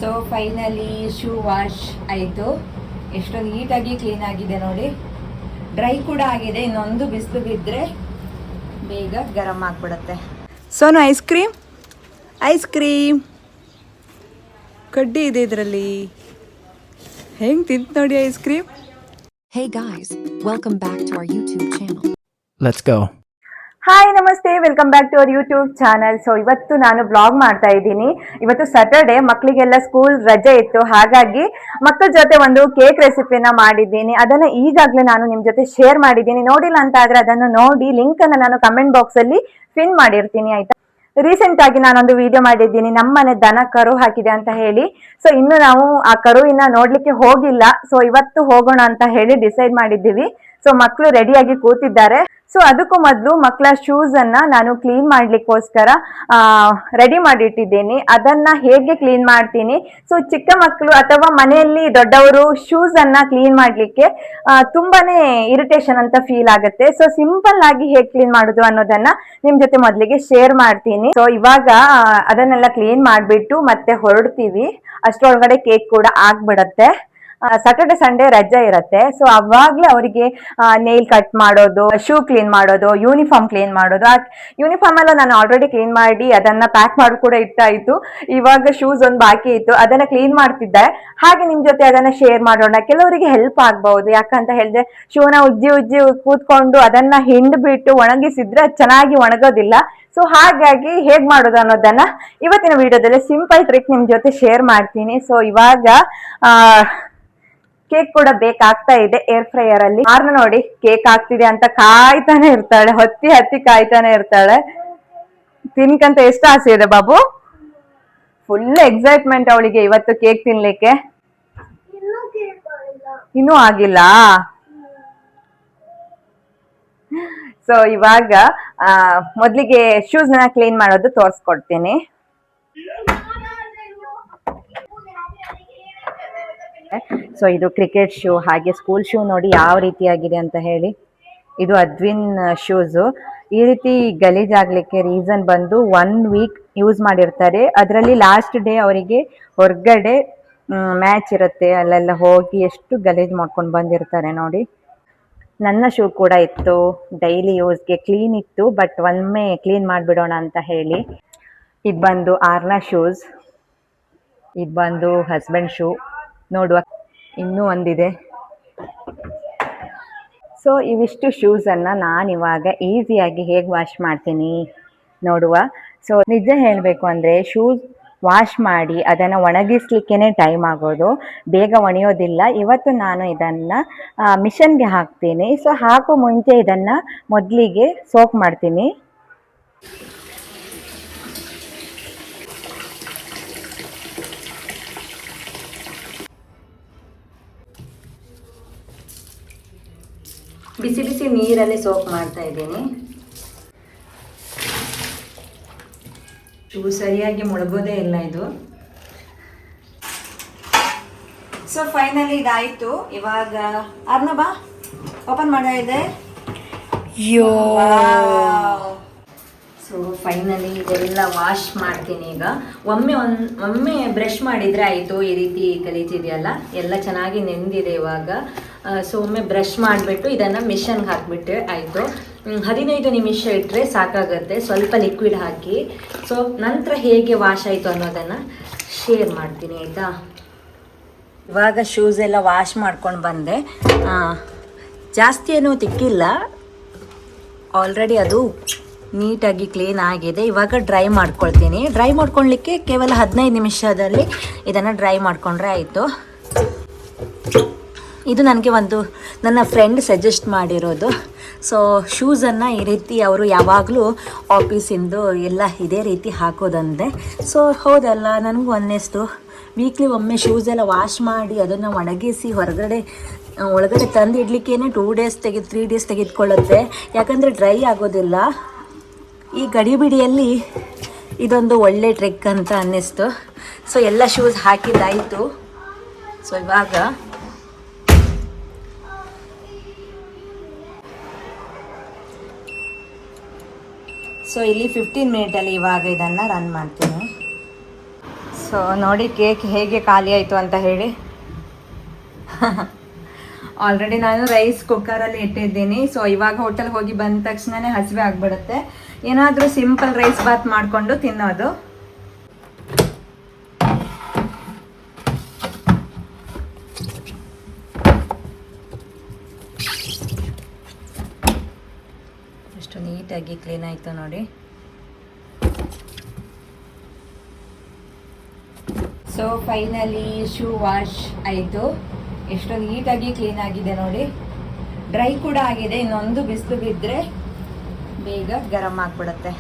So finally shoe wash ಆಯಿತು. ಎಷ್ಟೊಂದು ನೀಟಾಗಿ ಕ್ಲೀನ್ ಆಗಿದೆ ನೋಡಿ. ಡ್ರೈ ಕೂಡ ಆಗಿದೆ. ಇನ್ನೊಂದು ಬಿಸಿಲು ಬಿದ್ದರೆ ಬೇಗ ಗರಂ ಆಗಿಬಿಡುತ್ತೆ. ಸೋನು ಐಸ್ ಕ್ರೀಮ್ ಕಡ್ಡಿ ಇದೆ ಇದರಲ್ಲಿ. ಹೆಂಗೆ ತಿಂತ ನೋಡಿ ice cream. Hey guys, welcome back to our YouTube channel. Let's go. Hi ನಮಸ್ತೆ, welcome back to our YouTube channel. So ಇವತ್ತು ನಾನು ಬ್ಲಾಗ್ ಮಾಡ್ತಾ ಇದ್ದೀನಿ. ಇವತ್ತು ಸ್ಯಾಟರ್ಡೆ, ಮಕ್ಕಳಿಗೆಲ್ಲ ಸ್ಕೂಲ್ ರಜೆ ಇತ್ತು. ಹಾಗಾಗಿ ಮಕ್ಕಳ ಜೊತೆ ಒಂದು ಕೇಕ್ ರೆಸಿಪಿನ ಮಾಡಿದ್ದೀನಿ. ಅದನ್ನು ಈಗಾಗಲೇ ನಾನು ನಿಮ್ಮ ಜೊತೆ ಶೇರ್ ಮಾಡಿದ್ದೀನಿ. ನೋಡಿಲ್ಲ ಅಂತ ಆದರೆ ಅದನ್ನು ನೋಡಿ, ಲಿಂಕನ್ನು ನಾನು ಕಮೆಂಟ್ ಬಾಕ್ಸಲ್ಲಿ ಪಿನ್ ಮಾಡಿರ್ತೀನಿ, ಆಯಿತಾ. ರೀಸೆಂಟ್ ಆಗಿ ನಾನೊಂದು ವಿಡಿಯೋ ಮಾಡಿದ್ದೀನಿ, ನಮ್ಮನೆ ದನ ಕರು ಹಾಕಿದೆ ಅಂತ ಹೇಳಿ. ಸೊ ಇನ್ನು ನಾವು ಆ ಕರುವಿನ ನೋಡ್ಲಿಕ್ಕೆ ಹೋಗಿಲ್ಲ. ಸೊ ಇವತ್ತು ಹೋಗೋಣ ಅಂತ ಹೇಳಿ ಡಿಸೈಡ್ ಮಾಡಿದ್ದೀವಿ. ಸೊ ಮಕ್ಕಳು ರೆಡಿಯಾಗಿ ಕೂತಿದ್ದಾರೆ. ಸೊ ಅದಕ್ಕೂ ಮೊದಲು ಮಕ್ಕಳ ಶೂಸ್ ಅನ್ನ ನಾನು ಕ್ಲೀನ್ ಮಾಡ್ಲಿಕ್ಕೋಸ್ಕರ ರೆಡಿ ಮಾಡಿಟ್ಟಿದ್ದೀನಿ. ಅದನ್ನ ಹೇಗೆ ಕ್ಲೀನ್ ಮಾಡ್ತೀನಿ. ಸೊ ಚಿಕ್ಕ ಮಕ್ಕಳು ಅಥವಾ ಮನೆಯಲ್ಲಿ ದೊಡ್ಡವರು ಶೂಸ್ ಅನ್ನ ಕ್ಲೀನ್ ಮಾಡ್ಲಿಕ್ಕೆ ತುಂಬಾನೇ ಇರಿಟೇಷನ್ ಅಂತ ಫೀಲ್ ಆಗುತ್ತೆ. ಸೊ ಸಿಂಪಲ್ ಆಗಿ ಹೇಗೆ ಕ್ಲೀನ್ ಮಾಡುದು ಅನ್ನೋದನ್ನ ನಿಮ್ ಜೊತೆ ಮೊದಲಿಗೆ ಶೇರ್ ಮಾಡ್ತೀನಿ. ಸೊ ಇವಾಗ ಅದನ್ನೆಲ್ಲ ಕ್ಲೀನ್ ಮಾಡ್ಬಿಟ್ಟು ಮತ್ತೆ ಹೊರಡ್ತೀವಿ. ಅಷ್ಟರೊಳಗಡೆ ಕೇಕ್ ಕೂಡ ಆಗ್ಬಿಡತ್ತೆ. ಸ್ಯಾಟರ್ಡೆ ಸಂಡೇ ರಜೆ ಇರುತ್ತೆ. ಸೊ ಅವಾಗ್ಲೇ ಅವರಿಗೆ ನೇಲ್ ಕಟ್ ಮಾಡೋದು, ಶೂ ಕ್ಲೀನ್ ಮಾಡೋದು, ಯೂನಿಫಾರ್ಮ್ ಕ್ಲೀನ್ ಮಾಡೋದು. ಆ ಯೂನಿಫಾರ್ಮ್ ಎಲ್ಲ ನಾನು ಆಲ್ರೆಡಿ ಕ್ಲೀನ್ ಮಾಡಿ ಅದನ್ನ ಪ್ಯಾಕ್ ಮಾಡಿ ಕೂಡ ಇಟ್ಟಾಯ್ತು. ಇವಾಗ ಶೂಸ್ ಒಂದು ಬಾಕಿ ಇತ್ತು, ಅದನ್ನ ಕ್ಲೀನ್ ಮಾಡ್ತಿದ್ದೆ. ಹಾಗೆ ನಿಮ್ ಜೊತೆ ಅದನ್ನ ಶೇರ್ ಮಾಡೋಣ. ಕೆಲವರಿಗೆ ಹೆಲ್ಪ್ ಆಗ್ಬಹುದು. ಯಾಕಂತ ಹೇಳಿದ್ರೆ ಶೂನ ಉಜ್ಜಿ ಕೂತ್ಕೊಂಡು ಅದನ್ನ ಹಿಂಡ್ಬಿಟ್ಟು ಒಣಗಿಸಿದ್ರೆ ಚೆನ್ನಾಗಿ ಒಣಗೋದಿಲ್ಲ. ಸೊ ಹಾಗಾಗಿ ಹೇಗ್ ಮಾಡೋದು ಅನ್ನೋದನ್ನ ಇವತ್ತಿನ ವಿಡಿಯೋದಲ್ಲಿ ಸಿಂಪಲ್ ಟ್ರಿಕ್ ನಿಮ್ ಜೊತೆ ಶೇರ್ ಮಾಡ್ತೀನಿ. ಸೊ ಇವಾಗ ಕೇಕ್ ಕೂಡ ಬೇಕಾಗ್ತಾ ಇದೆ ಏರ್ ಫ್ರೈಯರ್ ಅಲ್ಲಿ. ಆರ್ನ ನೋಡಿ ಕೇಕ್ ಆಗ್ತಿದೆ ಅಂತ ಕಾಯ್ತಾನೆ ಇರ್ತಾಳೆ, ಹತ್ತಿ ಕಾಯ್ತಾನೆ ಇರ್ತಾಳೆ. ತಿನ್ಕಂತ ಎಷ್ಟು ಆಸೆ ಇದೆ ಬಾಬು. ಫುಲ್ ಎಕ್ಸೈಟ್ಮೆಂಟ್ ಅವಳಿಗೆ ಇವತ್ತು ಕೇಕ್ ತಿನ್ಲಿಕ್ಕೆ. ಇನ್ನೂ ಆಗಿಲ್ಲ. ಸೊ ಇವಾಗ ಮೊದ್ಲಿಗೆ ಶೂಸ್ ನ ಕ್ಲೀನ್ ಮಾಡೋದು ತೋರ್ಸ್ಕೊಡ್ತೀನಿ. ಸೊ ಇದು ಕ್ರಿಕೆಟ್ ಶೂ, ಹಾಗೆ ಸ್ಕೂಲ್ ಶೂ ನೋಡಿ ಯಾವ ರೀತಿಯಾಗಿದೆ ಅಂತ ಹೇಳಿ. ಇದು ಅದ್ವಿನ್ ಶೂಸು. ಈ ರೀತಿ ಗಲೀಜಾಗ್ಲಿಕ್ಕೆ ರೀಸನ್ ಬಂದು 1 ವೀಕ್ ಯೂಸ್ ಮಾಡಿರ್ತಾರೆ. ಅದರಲ್ಲಿ ಲಾಸ್ಟ್ ಡೇ ಅವರಿಗೆ ಹೊರಗಡೆ ಮ್ಯಾಚ್ ಇರುತ್ತೆ, ಅಲ್ಲೆಲ್ಲ ಹೋಗಿ ಎಷ್ಟು ಗಲೀಜ್ ಮಾಡ್ಕೊಂಡು ಬಂದಿರ್ತಾರೆ ನೋಡಿ. ನನ್ನ ಶೂ ಕೂಡ ಇತ್ತು, ಡೈಲಿ ಯೂಸ್ಗೆ ಕ್ಲೀನ್ ಇತ್ತು. ಬಟ್ ಒಮ್ಮೆ ಕ್ಲೀನ್ ಮಾಡಿಬಿಡೋಣ ಅಂತ ಹೇಳಿ. ಇದು ಬಂದು ಆರ್ನ ಶೂಸ್, ಇದು ಬಂದು ಹಸ್ಬೆಂಡ್ ಶೂ. ನೋಡುವ, ಇನ್ನೂ ಒಂದಿದೆ. ಸೊ ಇವಿಷ್ಟು ಶೂಸನ್ನು ನಾನಿವಾಗ ಈಸಿಯಾಗಿ ಹೇಗೆ ವಾಶ್ ಮಾಡ್ತೀನಿ ನೋಡುವ. ಸೊ ನಿಜ ಹೇಳಬೇಕು ಅಂದರೆ ಶೂಸ್ ವಾಶ್ ಮಾಡಿ ಅದನ್ನು ಒಣಗಿಸ್ಲಿಕ್ಕೇ ಟೈಮ್ ಆಗೋದು, ಬೇಗ ಒಣಯೋದಿಲ್ಲ. ಇವತ್ತು ನಾನು ಇದನ್ನು ಮಿಷನ್ಗೆ ಹಾಕ್ತೀನಿ. ಸೊ ಹಾಕೋ ಮುಂಚೆ ಇದನ್ನು ಮೊದಲಿಗೆ ಸೋಕ್ ಮಾಡ್ತೀನಿ. ಬಿಸಿ ಬಿಸಿ ನೀರಲ್ಲಿ ಸೋಪ್ ಮಾಡ್ತಾ ಇದ್ದೀನಿ. ಶೂ ಸರಿಯಾಗಿ ಮುಳುಗೋದೇ ಇಲ್ಲ ಇದು. ಸೊ ಫೈನಲಿ ಇದಾಯಿತು. ಇವಾಗ ಅರ್ನಬ ಓಪನ್ ಮಾಡೋ ಇದೆ. ಸೊ ಫೈನಲಿ ಇದೆಲ್ಲ ವಾಶ್ ಮಾಡ್ತೀನಿ ಈಗ. ಒಮ್ಮೆ ಬ್ರಷ್ ಮಾಡಿದರೆ ಆಯಿತು. ಈ ರೀತಿ ಗಲೀಜಿದೆಯಲ್ಲ ಎಲ್ಲ ಚೆನ್ನಾಗಿ ನೆಂದಿದೆ ಇವಾಗ. ಸೊ ಒಮ್ಮೆ ಬ್ರಷ್ ಮಾಡಿಬಿಟ್ಟು ಇದನ್ನು ಮಿಷನ್ಗೆ ಹಾಕಿಬಿಟ್ರೆ ಆಯಿತು. 15 ನಿಮಿಷ ಇಟ್ಟರೆ ಸಾಕಾಗುತ್ತೆ, ಸ್ವಲ್ಪ ಲಿಕ್ವಿಡ್ ಹಾಕಿ. ಸೊ ನಂತರ ಹೇಗೆ ವಾಶ್ ಆಯಿತು ಅನ್ನೋದನ್ನು ಶೇರ್ ಮಾಡ್ತೀನಿ, ಆಯಿತಾ. ಇವಾಗ ಶೂಸ್ ಎಲ್ಲ ವಾಶ್ ಮಾಡ್ಕೊಂಡು ಬಂದೆ. ಜಾಸ್ತಿ ಏನೂ ತಿಕ್ಕಿಲ್ಲ, ಆಲ್ರೆಡಿ ಅದು ನೀಟಾಗಿ ಕ್ಲೀನ್ ಆಗಿದೆ. ಇವಾಗ ಡ್ರೈ ಮಾಡ್ಕೊಳ್ತೀನಿ. ಡ್ರೈ ಮಾಡ್ಕೊಳ್ಲಿಕ್ಕೆ ಕೇವಲ 15 ನಿಮಿಷದಲ್ಲಿ ಇದನ್ನು ಡ್ರೈ ಮಾಡಿಕೊಂಡ್ರೆ ಆಯಿತು. ಇದು ನನಗೆ ನನ್ನ ಫ್ರೆಂಡ್ ಸಜೆಸ್ಟ್ ಮಾಡಿರೋದು. ಸೊ ಶೂಸನ್ನು ಈ ರೀತಿ ಅವರು ಯಾವಾಗಲೂ ಆಫೀಸಿಂದು ಎಲ್ಲ ಇದೇ ರೀತಿ ಹಾಕೋದಂದೆ. ಸೊ ಹೌದಲ್ಲ, ನನಗೂ ಅನ್ನಿಸ್ತು. ವೀಕ್ಲಿ ಒಮ್ಮೆ ಶೂಸ್ ಎಲ್ಲ ವಾಶ್ ಮಾಡಿ ಅದನ್ನು ಒಣಗಿಸಿ ಒಳಗಡೆ ತಂದು ಇಡ್ಲಿಕ್ಕೇನೆ 2 ಡೇಸ್ 3 ಡೇಸ್ ತೆಗೆದುಕೊಳ್ಳುತ್ತೆ. ಯಾಕಂದರೆ ಡ್ರೈ ಆಗೋದಿಲ್ಲ. ಈ ಗಡಿಬಿಡಿಯಲ್ಲಿ ಇದೊಂದು ಒಳ್ಳೆ ಟ್ರಿಕ್ ಅಂತ ಅನ್ನಿಸ್ತು. ಸೊ ಎಲ್ಲ ಶೂಸ್ ಹಾಕಿದ್ದಾಯಿತು. ಸೊ ಇವಾಗ ಸೊ ಇಲ್ಲಿ 15 ಮಿನಿಟಲ್ಲಿ ಇವಾಗ ಇದನ್ನು ರನ್ ಮಾಡ್ತೀನಿ. ಸೊ ನೋಡಿ ಕೇಕ್ ಹೇಗೆ ಖಾಲಿ ಆಯಿತು ಅಂತ ಹೇಳಿ. ಆಲ್ರೆಡಿ ನಾನು ರೈಸ್ ಕುಕ್ಕರಲ್ಲಿ ಇಟ್ಟಿದ್ದೀನಿ. ಸೊ ಇವಾಗ ಹೋಟೆಲ್ಗೆ ಹೋಗಿ ಬಂದ ತಕ್ಷಣನೇ ಹಸಿವೆ ಆಗಿಬಿಡುತ್ತೆ. ಏನಾದರೂ ಸಿಂಪಲ್ ರೈಸ್ ಬಾತ್ ಮಾಡಿಕೊಂಡು ತಿನ್ನೋದು. ಎಷ್ಟು ನೀಟಾಗಿ ಕ್ಲೀನ್ ಆಯಿತು ನೋಡಿ. ಸೊ ಫೈನಲಿ ಶೂ ವಾಶ್ ಆಯಿತು. ಎಷ್ಟು ನೀಟಾಗಿ ಕ್ಲೀನ್ ಆಗಿದೆ ನೋಡಿ. ಡ್ರೈ ಕೂಡ ಆಗಿದೆ. ಇನ್ನೊಂದು ಬಿಸಿಲು ಬಿದ್ದರೆ ಬೇಗ ಗರಂ ಆಗಿಬಿಡುತ್ತೆ.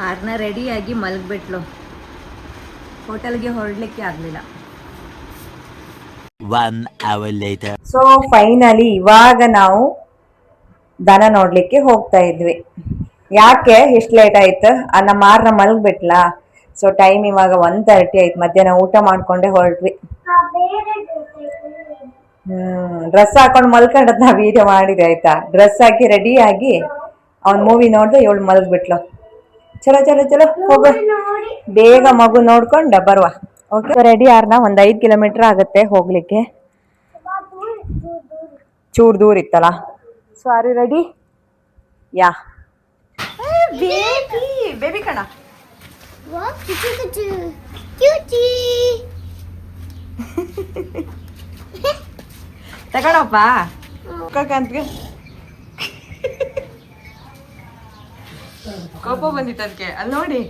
ಆರ್ನ ರೆಡಿಯಾಗಿ ಮಲಗಿಬಿಟ್ಲು. ಹೋಟೆಲ್ಗೆ ಹೊರಡಲಿಕ್ಕೆ ಆಗಲಿಲ್ಲ. ಸೊ ಫೈನಲಿ ಇವಾಗ ನಾವು ದನ ನೋಡ್ಲಿಕ್ಕೆ ಹೋಗ್ತಾ ಇದ್ವಿ. ಯಾಕೆ ಇಷ್ಟು ಲೇಟ್ ಆಯ್ತು? ನಮ್ಮ ಮಾರ್ನ ಮಲಗ್ಬಿಟ್ಲ. ಸೊ ಟೈಮ್ ಇವಾಗ 1:30 ಆಯ್ತು. ಮಧ್ಯಾಹ್ನ ಊಟ ಮಾಡ್ಕೊಂಡೆ ಹೊರಟ್ವಿ. ಡ್ರೆಸ್ ಹಾಕೊಂಡು ಮಲ್ಕೊಂಡದ್ ನಾ ವಿಡಿಯೋ ಮಾಡಿದೆ ಆಯ್ತಾ. ಡ್ರೆಸ್ ಹಾಕಿ ರೆಡಿ ಆಗಿ ಅವ್ನ್ ಮೂವಿ ನೋಡ್ದೆ ಇವಳು ಮಲಗ್ಬಿಟ್ಲು. ಚಲೋ ಚಲೋ ಚಲೋ ಹೋಗ, ಬೇಗ ಮಗು ನೋಡ್ಕೊಂಡ ಬರುವ. ಓಕೆ ರೆಡಿ ಆರ್ನ. 5 ಕಿಲೋಮೀಟರ್ ಆಗುತ್ತೆ ಹೋಗ್ಲಿಕ್ಕೆ. ಚೂರ್ ದೂರ ಇತ್ತಲ್ಲ. So are you ready? Yeah baby baby ಕಣ. ತಗೊಳಪ್ಪ ಕಂತ್ಗೆ. ಕೋಪ ಬಂದಿತ್ತು ಅದಕ್ಕೆ. ಅಲ್ಲಿ ನೋಡಿ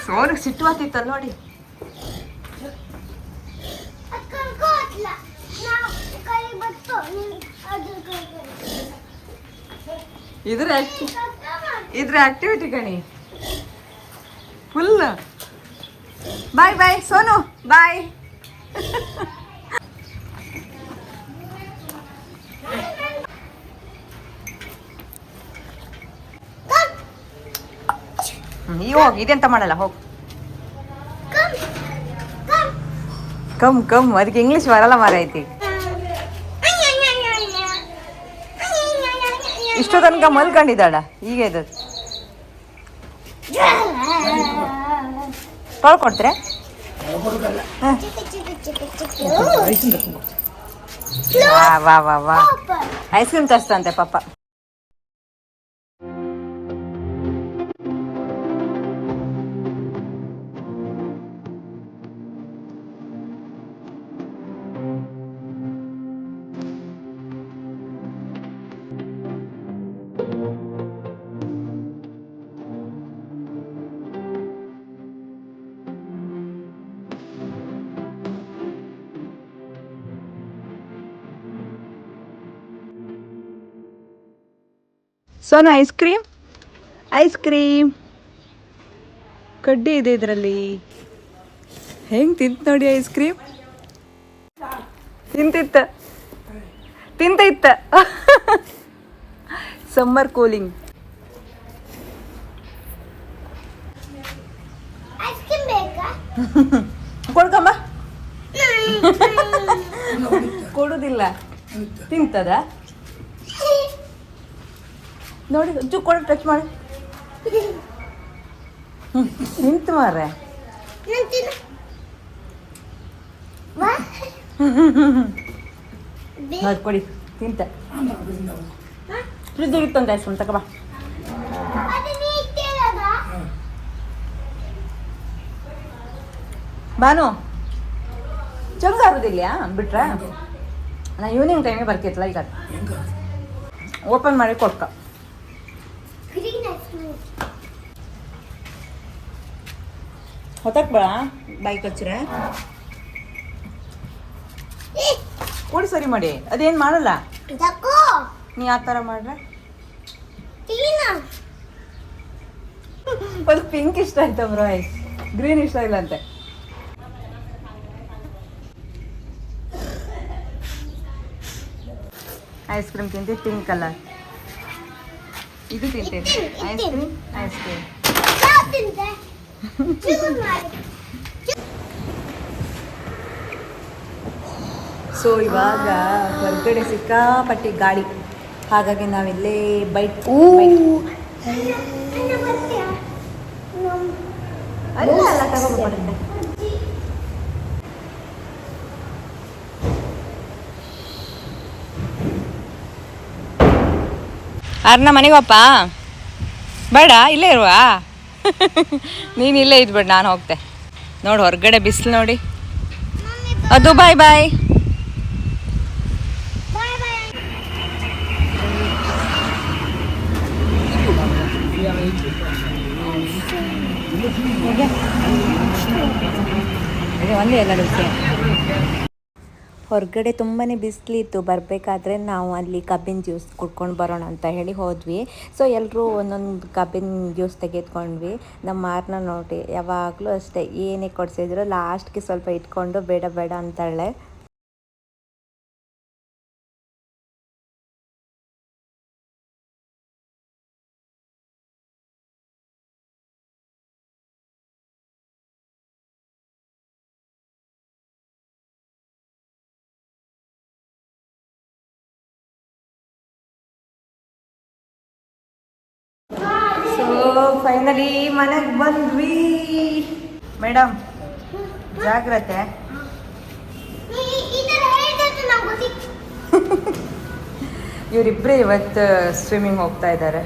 ಸೋರ್ ಸಿಟ್ಟು ಆಗ್ತಿತ್ತಲ್ಲ ನೋಡಿ. ಇದ್ರ ಆಕ್ಟಿವಿಟಿ ಕಣಿ ಫುಲ್. ಬಾಯ್ ಬಾಯ್ ಸೋನು, ಬಾಯ್. ನೀವು ಹೋಗಿ, ಇದೆಂತ ಮಾಡಲ್ಲ, ಹೋಗು. ಕಮ್ ಅದಕ್ಕೆ ಇಂಗ್ಲಿಷ್ ಬರಲ್ಲ ಮಾರೈತಿ. ಇಷ್ಟು ತನಕ ಮಲ್ಕೊಂಡಿದ್ದಾಳ. ಈಗ ಇದು ತೊಳ್ಕೊಡ್ತೀರ? ವಾ ವಾ ವಾ ಐಸ್ ಕ್ರೀಮ್ ತರಿಸ್ತಂತೆ ಪಾಪ. ಸೋನು ಐಸ್ ಕ್ರೀಮ್ ಕಡ್ಡಿ ಇದೆ ಇದರಲ್ಲಿ. ಹೆಂಗೆ ತಿಂತ ನೋಡಿ ಐಸ್ ಕ್ರೀಮ್. ತಿಂತಿತ್ತ ಸಮ್ಮರ್ ಕೂಲಿಂಗ್. ಕೊಡ್ಕಂಬ. ಕೊಡುದಿಲ್ಲ, ತಿಂತದ ನೋಡಿ. ಜು ಕೊಡ, ಟಚ್ ಮಾಡಿ. ನಿಂತು ಮಾರ್ರೆ. ಕೊಡಿ, ತಿಂತ. ಫ್ರಿಜ್ ಇತ್ತಂತ ಐಸ್ ಕ್ರೀಮ್ ತಗೋಬಾ. ಬಾನು ಚಂದ ಆಗೋದಿಲ್ಲ ಬಿಟ್ರೆ. ನಾ ಈವ್ನಿಂಗ್ ಟೈಮಿಗೆ ಬರ್ತಿತ್ತಲ್ಲ, ಈಗ ಓಪನ್ ಮಾಡಿ ಕೊಡ್ಕ. ಹೊತ್ತಕ್ ಬೇಡ, ಬೈಕ್ ಹಚ್ಚಿರ ಕೊಡಿ. ಸರಿ ಮಾಡಿ. ಅದೇನು ಮಾಡಲ್ಲ ನೀ ಆ ಥರ ಮಾಡ್ರೆ. ಅದು ಪಿಂಕ್ ಇಷ್ಟ ಆಯ್ತು ಬ್ರೋ, ಐಸ್ ಗ್ರೀನ್ ಇಷ್ಟ ಇಲ್ಲ ಅಂತೆ. ಐಸ್ ಕ್ರೀಮ್ ತಿಂತೀವಿ ಪಿಂಕ್ ಕಲರ್. ಇದು ತಿಂತೇನೆ ಐಸ್ ಕ್ರೀಮ್. ಸೊ ಇವಾಗ ಹೊರಗಡೆ ಸಿಕ್ಕಾಪಟ್ಟಿ ಗಾಳಿ. ಹಾಗಾಗಿ ನಾವಿಲ್ಲೇ ಬೈಟ್ ಅಲ್ಲ ತಗೋಬರುತ್ತೆ. ಅರ್ನ ಮನೆಗೋಪ್ಪ ಬೇಡ ಇಲ್ಲೇ ಇರುವ ನೀನು ಇಲ್ಲೇ ಇದ್ಬೇಡ, ನಾನು ಹೋಗ್ತೆ. ನೋಡಿ ಹೊರಗಡೆ ಬಿಸಿಲು ನೋಡಿ. ಅದು ಬಾಯ್ ಬಾಯ್. ಒಂದೇ ಎಲ್ಲ ಹೊರಗಡೆ ತುಂಬಾ ಬಿಸಿಲಿತ್ತು. ಬರಬೇಕಾದ್ರೆ ನಾವು ಅಲ್ಲಿ ಕಬ್ಬಿನ ಜ್ಯೂಸ್ ಕುಡ್ಕೊಂಡು ಬರೋಣ ಅಂತ ಹೇಳಿ ಹೋದ್ವಿ. ಸೊ ಎಲ್ಲರೂ ಒಂದೊಂದು ಕಬ್ಬಿನ ಜ್ಯೂಸ್ ತೆಗೆದುಕೊಂಡ್ವಿ. ನಮ್ಮ ಮಾರನ್ನ ನೋಡಿ ಯಾವಾಗಲೂ ಅಷ್ಟೇ, ಏನೇ ಕೊಡಿಸಿದ್ರು ಲಾಸ್ಟ್ಗೆ ಸ್ವಲ್ಪ ಇಟ್ಕೊಂಡು ಬೇಡ ಬೇಡ ಅಂತಾಳೆ. ಸೊ ಫೈನಲಿ ಮನೆಗೆ ಬಂದ್ವಿ. ಮೇಡಮ್ ಜಾಗ್ರತೆ. ಇವರಿಬ್ಬರೇ ಇವತ್ತು ಸ್ವಿಮ್ಮಿಂಗ್ ಹೋಗ್ತಾ ಇದ್ದಾರೆ.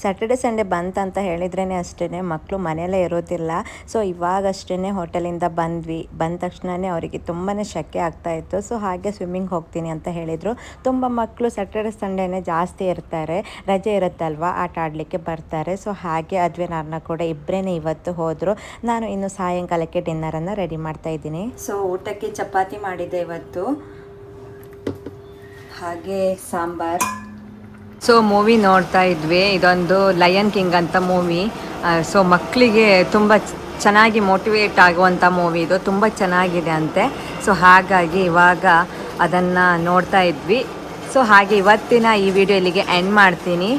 ಸ್ಯಾಟರ್ಡೆ ಸಂಡೇ ಬಂತಂತ ಹೇಳಿದ್ರೇ ಅಷ್ಟೇ ಮಕ್ಕಳು ಮನೆಯಲ್ಲೇ ಇರೋದಿಲ್ಲ. ಸೊ ಇವಾಗಷ್ಟೇ ಹೋಟೆಲಿಂದ ಬಂದ್ವಿ. ಬಂದ ತಕ್ಷಣವೇ ಅವರಿಗೆ ತುಂಬಾ ಶೆಕೆ ಆಗ್ತಾಯಿತ್ತು. ಸೊ ಹಾಗೆ ಸ್ವಿಮ್ಮಿಂಗ್ ಹೋಗ್ತೀನಿ ಅಂತ ಹೇಳಿದರು. ತುಂಬ ಮಕ್ಕಳು ಸ್ಯಾಟರ್ಡೆ ಸಂಡೇನೇ ಜಾಸ್ತಿ ಇರ್ತಾರೆ, ರಜೆ ಇರುತ್ತಲ್ವ, ಆಟ ಆಡಲಿಕ್ಕೆ ಬರ್ತಾರೆ. ಸೊ ಹಾಗೆ ಅದ್ವಿನಾರ್ನ ಕೂಡ ಇಬ್ಬರೇ ಇವತ್ತು ಹೋದರು. ನಾನು ಇನ್ನು ಸಾಯಂಕಾಲಕ್ಕೆ ಡಿನ್ನರನ್ನು ರೆಡಿ ಮಾಡ್ತಾಯಿದ್ದೀನಿ. ಸೊ ಊಟಕ್ಕೆ ಚಪಾತಿ ಮಾಡಿದ್ದೆ ಇವತ್ತು, ಹಾಗೆ ಸಾಂಬಾರ್. ಸೊ ಮೂವಿ ನೋಡ್ತಾ ಇದ್ವಿ. ಇದೊಂದು ಲಯನ್ ಕಿಂಗ್ ಅಂತ ಮೂವಿ. ಸೊ ಮಕ್ಕಳಿಗೆ ತುಂಬ ಚೆನ್ನಾಗಿ ಮೋಟಿವೇಟ್ ಆಗುವಂಥ ಮೂವಿ ಇದು. ತುಂಬ ಚೆನ್ನಾಗಿದೆ ಅಂತೆ. ಸೊ ಹಾಗಾಗಿ ಇವಾಗ ಅದನ್ನು ನೋಡ್ತಾ ಇದ್ವಿ. ಸೊ ಹಾಗೆ ಇವತ್ತಿನ ಈ ವಿಡಿಯೋ ಇಲ್ಲಿಗೆ ಎಂಡ್ ಮಾಡ್ತೀನಿ.